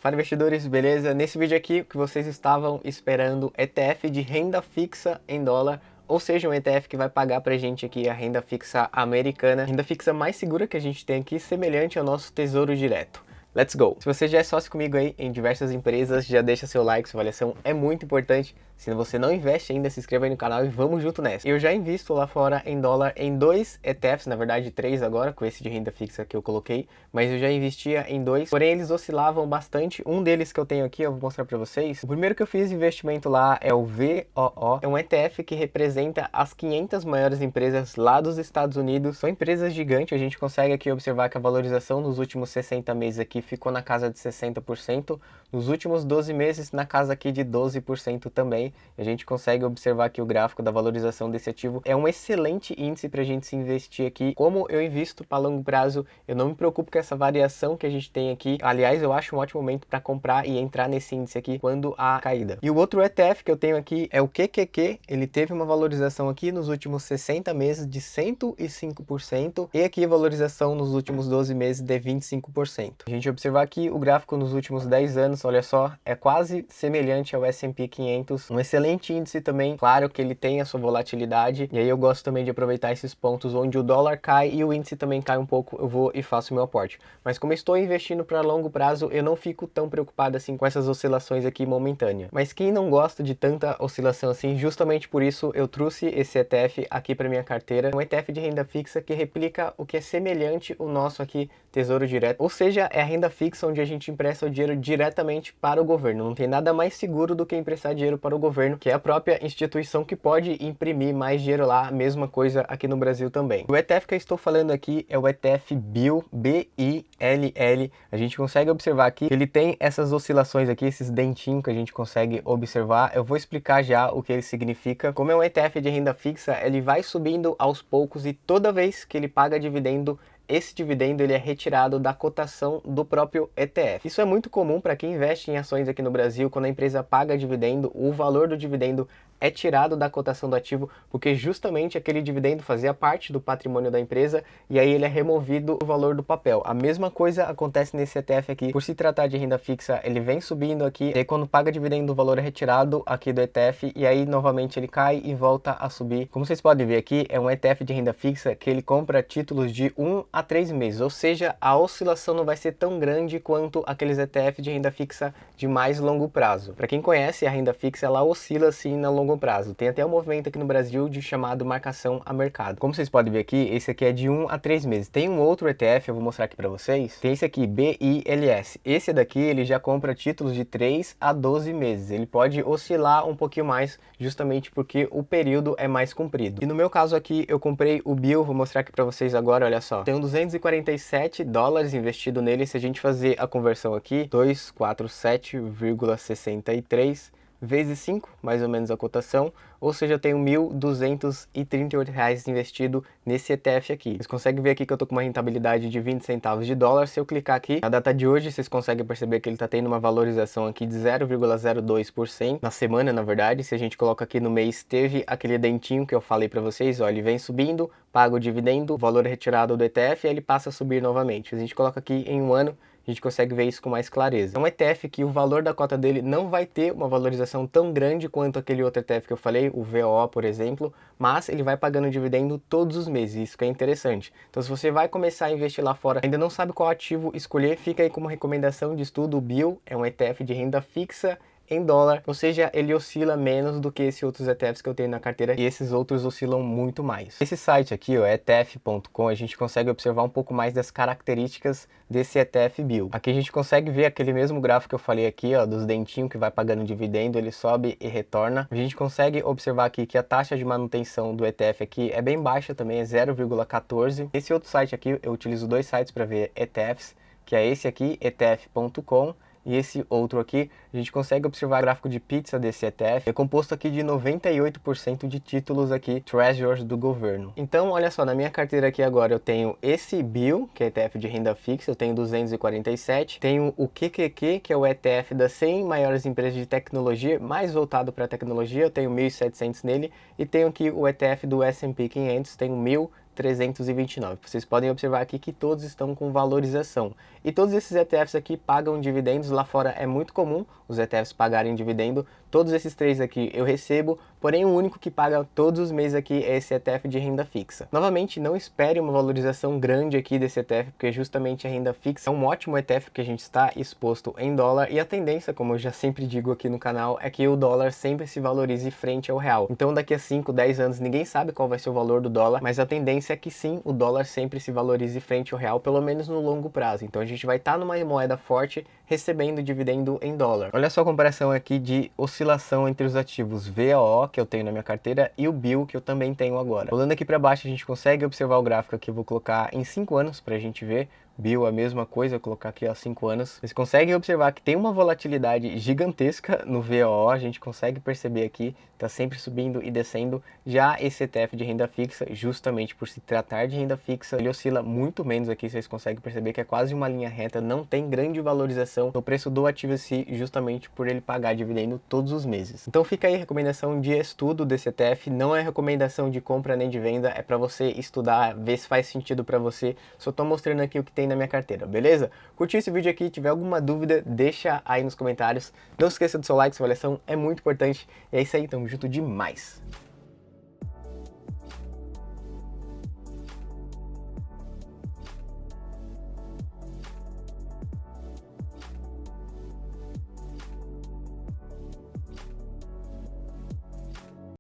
Fala investidores, beleza? Nesse vídeo aqui, o que vocês estavam esperando, ETF de renda fixa em dólar, ou seja, um ETF que vai pagar pra gente aqui a renda fixa americana, renda fixa mais segura que a gente tem aqui, semelhante ao nosso Tesouro Direto. Let's go! Se você já é sócio comigo aí em diversas empresas, já deixa seu like, sua avaliação é muito importante. Se você não investe ainda, se inscreva aí no canal e vamos junto nessa. Eu já invisto lá fora em dólar em 2 ETFs, na verdade 3 agora, com esse de renda fixa que eu coloquei, mas eu já investia em 2, porém eles oscilavam bastante. Um deles que eu tenho aqui, eu vou mostrar pra vocês. O primeiro que eu fiz investimento lá é o VOO, é um ETF que representa as 500 maiores empresas lá dos Estados Unidos. São empresas gigantes, a gente consegue aqui observar que a valorização nos últimos 60 meses aqui ficou na casa de 60%, nos últimos 12 meses na casa aqui de 12% também. A gente consegue observar aqui o gráfico da valorização desse ativo. É um excelente índice para a gente se investir aqui. Como eu invisto para longo prazo, eu não me preocupo com essa variação que a gente tem aqui. Aliás, eu acho um ótimo momento para comprar e entrar nesse índice aqui quando há caída. E o outro ETF que eu tenho aqui é o QQQ. Ele teve uma valorização aqui nos últimos 60 meses de 105% e aqui a valorização nos últimos 12 meses de 25%. A gente observar aqui o gráfico nos últimos 10 anos, olha só, é quase semelhante ao S&P 500, um excelente índice também. Claro que ele tem a sua volatilidade, e aí eu gosto também de aproveitar esses pontos onde o dólar cai e o índice também cai um pouco, eu vou e faço o meu aporte. Mas como eu estou investindo para longo prazo, eu não fico tão preocupado assim com essas oscilações aqui momentâneas. Mas quem não gosta de tanta oscilação assim, justamente por isso eu trouxe esse ETF aqui para minha carteira, um ETF de renda fixa que replica o que é semelhante o nosso aqui, Tesouro Direto, ou seja, é a renda fixa onde a gente empresta o dinheiro diretamente para o governo. Não tem nada mais seguro do que emprestar dinheiro para o governo, que é a própria instituição que pode imprimir mais dinheiro lá, a mesma coisa aqui no Brasil também. O ETF que eu estou falando aqui é o ETF BILL, B-I-L-L. A gente consegue observar aqui que ele tem essas oscilações aqui, esses dentinhos que a gente consegue observar. Eu vou explicar já o que ele significa. Como é um ETF de renda fixa, ele vai subindo aos poucos e toda vez que ele paga dividendo, esse dividendo ele é retirado da cotação do próprio ETF. Isso é muito comum para quem investe em ações aqui no Brasil. Quando a empresa paga dividendo, o valor do dividendo é tirado da cotação do ativo, porque justamente aquele dividendo fazia parte do patrimônio da empresa e aí ele é removido do valor do papel. A mesma coisa acontece nesse ETF aqui. Por se tratar de renda fixa, ele vem subindo aqui, e aí quando paga dividendo o valor é retirado aqui do ETF e aí novamente ele cai e volta a subir. Como vocês podem ver aqui, é um ETF de renda fixa que ele compra títulos de 1 a 3 meses, ou seja, a oscilação não vai ser tão grande quanto aqueles ETF de renda fixa de mais longo prazo. Para quem conhece, a renda fixa ela oscila assim no longo prazo. Tem até um movimento aqui no Brasil de chamado marcação a mercado. Como vocês podem ver aqui, esse aqui é de 1 a 3 meses. Tem um outro ETF, eu vou mostrar aqui para vocês. Tem esse aqui, BILS. Esse daqui ele já compra títulos de 3 a 12 meses. Ele pode oscilar um pouquinho mais, justamente porque o período é mais comprido. E no meu caso aqui, eu comprei o BILL, vou mostrar aqui para vocês agora, olha só. Tem um 247 dólares investido nele. Se a gente fazer a conversão aqui, 247,63 vezes 5, mais ou menos a cotação, ou seja, eu tenho R$ 1.238 investido nesse ETF aqui. Vocês conseguem ver aqui que eu tô com uma rentabilidade de 20 centavos de dólar. Se eu clicar aqui, na data de hoje, vocês conseguem perceber que ele tá tendo uma valorização aqui de 0,02% na semana, na verdade. Se a gente coloca aqui no mês, teve aquele dentinho que eu falei para vocês, ó, ele vem subindo, paga o dividendo, o valor é retirado do ETF e ele passa a subir novamente. Se a gente coloca aqui em um ano, a gente consegue ver isso com mais clareza. É um ETF que o valor da cota dele não vai ter uma valorização tão grande quanto aquele outro ETF que eu falei, o VOO, por exemplo, mas ele vai pagando dividendo todos os meses, isso que é interessante. Então se você vai começar a investir lá fora, ainda não sabe qual ativo escolher, fica aí como recomendação de estudo. O BILL é um ETF de renda fixa em dólar, ou seja, ele oscila menos do que esses outros ETFs que eu tenho na carteira e esses outros oscilam muito mais. Esse site aqui, o ETF.com, a gente consegue observar um pouco mais das características desse ETF BILL. Aqui a gente consegue ver aquele mesmo gráfico que eu falei aqui, ó, dos dentinhos que vai pagando dividendo, ele sobe e retorna. A gente consegue observar aqui que a taxa de manutenção do ETF aqui é bem baixa também, é 0,14. Esse outro site aqui, eu utilizo dois sites para ver ETFs, que é esse aqui, ETF.com, e esse outro aqui, a gente consegue observar o gráfico de pizza desse ETF, é composto aqui de 98% de títulos aqui, treasuries do governo. Então, olha só, na minha carteira aqui agora eu tenho esse BILL, que é ETF de renda fixa, eu tenho 247, tenho o QQQ, que é o ETF das 100 maiores empresas de tecnologia, mais voltado para tecnologia, eu tenho 1.700 nele, e tenho aqui o ETF do S&P 500, tenho 1.329. Vocês podem observar aqui que todos estão com valorização. e todos esses ETFs aqui pagam dividendos. Lá fora é muito comum os ETFs pagarem dividendo. Todos esses três aqui eu recebo, porém o único que paga todos os meses aqui é esse ETF de renda fixa. Novamente, não espere uma valorização grande aqui desse ETF, porque justamente a renda fixa é um ótimo ETF que a gente está exposto em dólar, e a tendência, como eu já sempre digo aqui no canal, é que o dólar sempre se valorize frente ao real. Então daqui a 5, 10 anos ninguém sabe qual vai ser o valor do dólar, mas a tendência é que sim, o dólar sempre se valorize frente ao real, pelo menos no longo prazo. Então a gente vai estar numa moeda forte recebendo dividendo em dólar. Olha só a comparação aqui de oscilação entre os ativos VAO, que eu tenho na minha carteira, e o BIL, que eu também tenho agora. Rolando aqui para baixo, a gente consegue observar o gráfico aqui, eu vou colocar em 5 anos para a gente ver. BIL a mesma coisa, vou colocar aqui há 5 anos. Vocês conseguem observar que tem uma volatilidade gigantesca no VAO, a gente consegue perceber aqui, está sempre subindo e descendo. Já esse ETF de renda fixa, justamente por se tratar de renda fixa, ele oscila muito menos aqui, vocês conseguem perceber que é quase uma linha reta, não tem grande valorização no preço do ativo em si, justamente por ele pagar dividendo todos os meses. Então fica aí a recomendação de estudo desse ETF, não é recomendação de compra nem de venda, é para você estudar, ver se faz sentido para você. Só estou mostrando aqui o que tem na minha carteira, beleza? Curtiu esse vídeo aqui, tiver alguma dúvida, deixa aí nos comentários. Não se esqueça do seu like, sua avaliação é muito importante. E é isso aí, tamo junto demais!